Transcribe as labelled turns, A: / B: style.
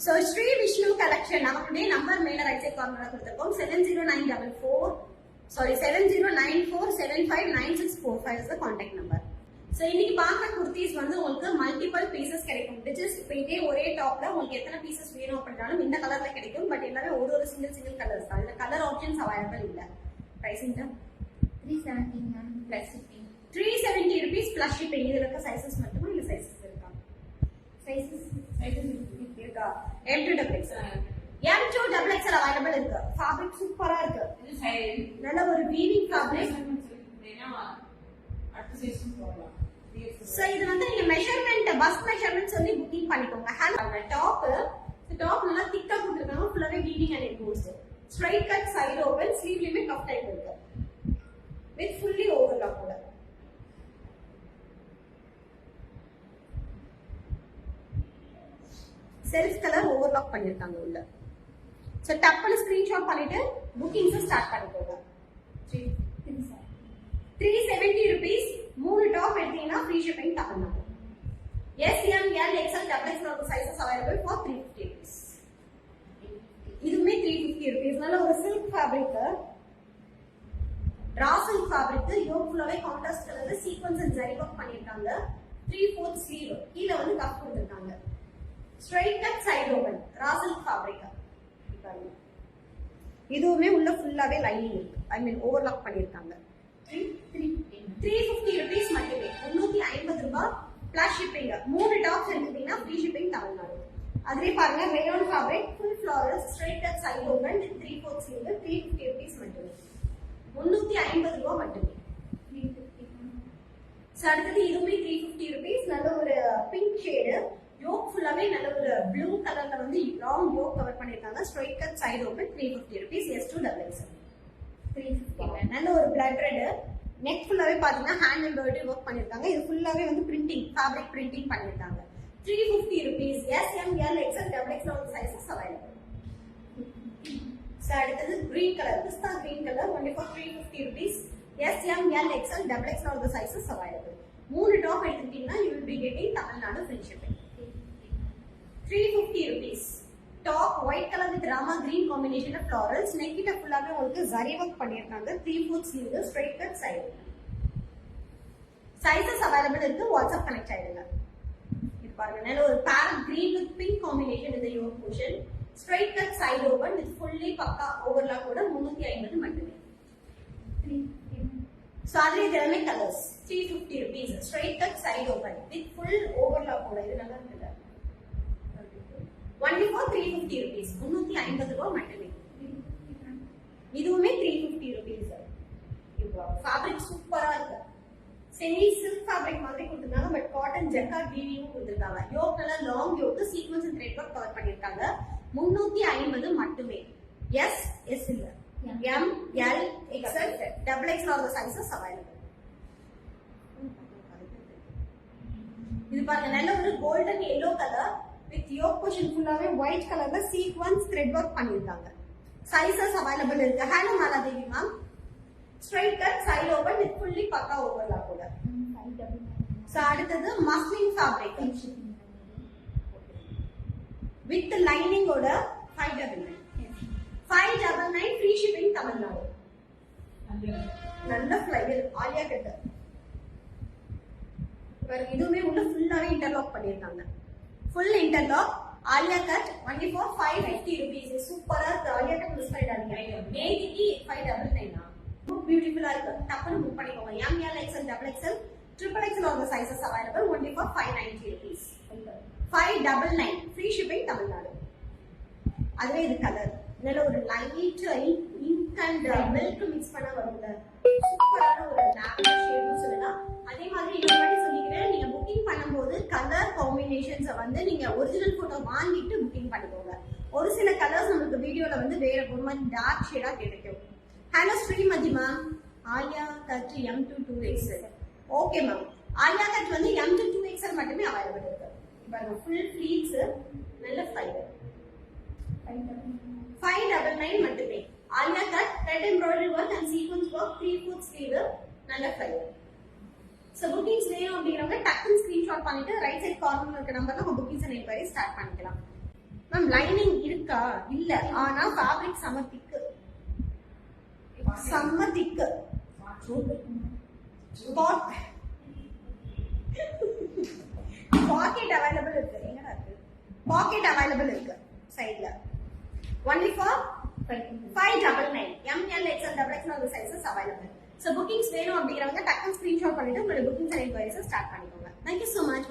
A: So Sri Vishnu collection நமக்குடைய number மேல right side கார்னர்ல கொடுத்திருக்கோம் 709474759645 is the contact number. So இன்னைக்கு பார்க்குற குர்தீஸ் வந்து உங்களுக்கு மல்டிபிள் பீசஸ் கிடைக்கும். which is இப்போ இதே ஒரே டாப்ல உங்களுக்கு எத்தனை பீசஸ் வேணும் அப்படினாலும் இந்த கலர்ல கிடைக்கும். பட் எல்லாமே ஒரு சிங்கிள் கலர்ஸ் தான். இந்த கலர் ஆப்ஷன்ஸ் அவைலபிள் இல்ல. பிரைசிங் தான்
B: 370 plus shipping.
A: 370 rupees plus shipping. இதுல இருக்க சைஸஸ் மட்டுமா இல்ல சைஸஸ் இருக்கா?
B: Sizes
A: இருக்கா? M2XL M2XL அவைலபிள் இருக்கு. ஃபேப்ரிக் சூப்பரா இருக்கு.
C: இது சைடு
A: நல்ல ஒரு வீவிங் ஃபேப்ரிக்.
C: அடுத்த சைஸ் போடலாம்.
A: சோ இது வந்து நீங்க மெஷர்மென்ட் பஸ்ட் மெஷர்மென்ட் சொல்லி புக்கிங் பண்ணிக்கோங்க. டாப் நல்லா திக்கா கொடுத்திருக்காங்க. ஃபுல்லாவே weaving and embossed. Straight cut side open ஸ்லீவ்லயுமே கப் டைப் இருக்கு. வித் ஃபுல்லி ஓவர்லாக் கூட. செல்ஃப் கலர் ஓவர்லாக் பண்ணிருக்காங்க உள்ள. சோ டப்புன்னு ஸ்கிரீன்ஷாட் பண்ணிட்டு புக்கிங்ஸ் ஸ்டார்ட் பண்ணிக்கோங்க. 370 rupees மூணு டாப் எடுத்தீங்கன்னா free shipping Tamil Nadu. S M L XL XXL sizes available for 350 rupees. இதுமே 350 rupees. நல்ல ஒரு silk fabric. ரா silk fabric யோக் ஃபுல்லாவே கான்ட்ராஸ்ட் கலர்ல சீக்வென்ஸ் அண்ட் ஜரி ஒர்க் பண்ணிருக்காங்க. 3/4 ஸ்லீவ். கீழ வந்து கப் கொடுத்திருக்காங்க. ஸ்ட்ரைட் கட் சைடு ஓபன் ரா silk fabric. இதுவுமே உள்ள ஃபுல்லாவே லைனிங் இருக்கு. ஐ மீன் ஓவர்லாக் பண்ணிருக்காங்க. 350 rupees மட்டுமே. 350 ரூபாய் பிளஸ் ஷிப்பிங். மூணு டாப்ஸ் எடுத்தீங்கன்னா ஃப்ரீ ஷிப்பிங் தமிழ்நாடு. அதுவே பாருங்க rayon fabric full floral straight cut side open with 3/4 sleeve 350 rupees மட்டுமே. 350 ரூபாய் மட்டுமே. சோ அடுத்து இதுவுமே 350 rupees. நல்ல ஒரு பிங்க் ஷேடு யோக் ஃபுல்லாவே நல்ல ஒரு ப்ளூ கலர்ல வந்து லாங் யோக் கவர் பண்ணிருக்காங்க. Straight cut side open 350 rupees. S2XL 350. நல்ல ஒரு பிளட் ரெட். நெக் ஃபுல்லாவே பாத்தீங்கன்னா ஹேண்ட் எம்ப்ராய்டரி ஒர்க் பண்ணிருக்காங்க. இது ஃபுல்லாவே வந்து பிரிண்டிங் ஃபேப்ரிக் பிரிண்டிங் பண்ணிருக்காங்க. 350 rupees. S M L XL XXL sizes available. So அடுத்து green கலர் பிஸ்தா green colour only for 350 rupees. S M L XL XXL sizes available. மூணு டாப் எடுத்துட்டீங்கன்னா you will be getting Tamil Nadu free shipping. 350 rupees. Top white colour with Rama green காம்பினேஷன்ல florals. Neck கிட்ட ஃபுல்லாவே உங்களுக்கு zari work பண்ணிருக்காங்க. 3/4 sleeve straight cut side. Sizes available இருக்கு. WhatsApp connect ஆயிடுங்க. இது பாருங்க நல்ல ஒரு parrot green with pink combination இந்த yoke portion. Straight cut side open with fully பக்கா ஓவர்லாக் கூட 350 மட்டுமே. சோ அதுல இதெல்லாமே colours. 350 rupees. Straight cut side open with full overlock கூட. இது நல்லா இருக்குல்ல. only for 350 rupees. 350 ரூபாய் மட்டுமே. இதுவுமே 350 rupees. ஃபேப்ரிக் சூப்பரா இருக்கு. செமி சில்க் ஃபேப்ரிக் மாதிரி கொடுத்திருக்காங்க. பட் காட்டன் ஜக்கார்ட் வீவிங் கொடுத்திருக்காங்க. யோக் நல்லா long yoke sequence and thread work cover பண்ணிருக்காங்க. 350 மட்டுமே. எஸ் எஸ் இல்ல M L XL XXL all sizes available. இது பாருங்க நல்ல ஒரு golden yellow colour with yoke portion ஃபுல்லாவே ஒயிட் கலர்ல சீக்வென்ஸ் த்ரெட் வர்க் பண்ணிருக்காங்க. சைஸஸ் அவைலபிள் இருக்கு. Hello Maladevi ma'am. Straight cut side open with fully பக்கா ஓவர்லாக் கூட. சோ அடுத்து மஸ்லின் ஃபேப்ரிக் வித் லைனிங் ஓட 599. 599 ஃப்ரீ ஷிப்பிங் தமிழ்நாடு. நல்ல ஃப்ளையர் ஆலியா கட். இதுவுமே உள்ள ஃபுல்லாவே இன்டர்லாக் பண்ணிருக்காங்க. Full interlock Alia cut only for 550 rupees. சூப்பரா இருக்கு. ஆலியா கட் மிஸ் பண்ணிடாதீங்க. நேத்திக்கு 599. ரொம்ப பியூட்டிஃபுல்லா இருக்கு. டக்குனு புக் பண்ணிக்கோங்க. M L XL XXL XXL all sizes available only for 590 rupees. 599 free shipping Tamil Nadu. அதுவே இது கலர் நல்ல ஒரு light ink and milk mix பண்ண வரும்ல. சூப்பரான ஒரு லாவெண்டர் ஷேட்னு சொல்லலாம். அதே மாதிரி இன்னொரு சொல்லிக்கிறேன். நீங்க புக்கிங் பண்ணும்போது கலர் காம்பினேஷன்ஸை வந்து நீங்க ஒரிஜினல் போட்டோ வாங்கிட்டு புக்கிங் பண்ணிக்கோங்க. ஒரு சில கலர்ஸ் நமக்கு வீடியோல வந்து வேற ஒரு மாதிரி டார்க் ஷேடா கிடைக்கும். Hello Srimathi ma'am. Alia cut M2XL. Okay ma'am. Alia cut வந்து M2XL மட்டுமே அவைலபிள் இருக்கு. பாருங்க ஃபுல் ஃப்ளீட்ஸ் நல்ல ஃபைபர். 599 மட்டுமே. Alia cut thread embroidery work and sequence work 3/4 sleeve நல்ல ஃபைபர். சோ புக்கிங்ஸ் வேணும் அப்படிங்கறவங்க டக்குன்னு ஸ்கிரீன்ஷாட் பண்ணிட்டு ரைட் சைடு கார்னர்ல இருக்க நம்பர்ல உங்க புக்கிங்ஸ் அண்ட் என்கொயரி ஸ்டார்ட் பண்ணிக்கலாம். மேம் லைனிங் இருக்கா இல்ல ஆனா ஃபேப்ரிக் செம திக்கு பாக்கெட் அவைலபிள் இருக்கு எங்கடா இருக்கு பாக்கெட் அவைலபிள் இருக்கு சைடுல only for 599 ML XL XXL அந்த சைஸஸ் அவைலபிள் சோ புக்கிங்ஸ் வேணும் அப்படிங்கறவங்க டக்குனு ஸ்கிரீன்ஷாட் பண்ணிட்டு உங்களோட புக்கிங்ஸ் அண்ட் என்கொயரிஸ் ஸ்டார்ட் பண்ணிக்கோங்க Thank you so much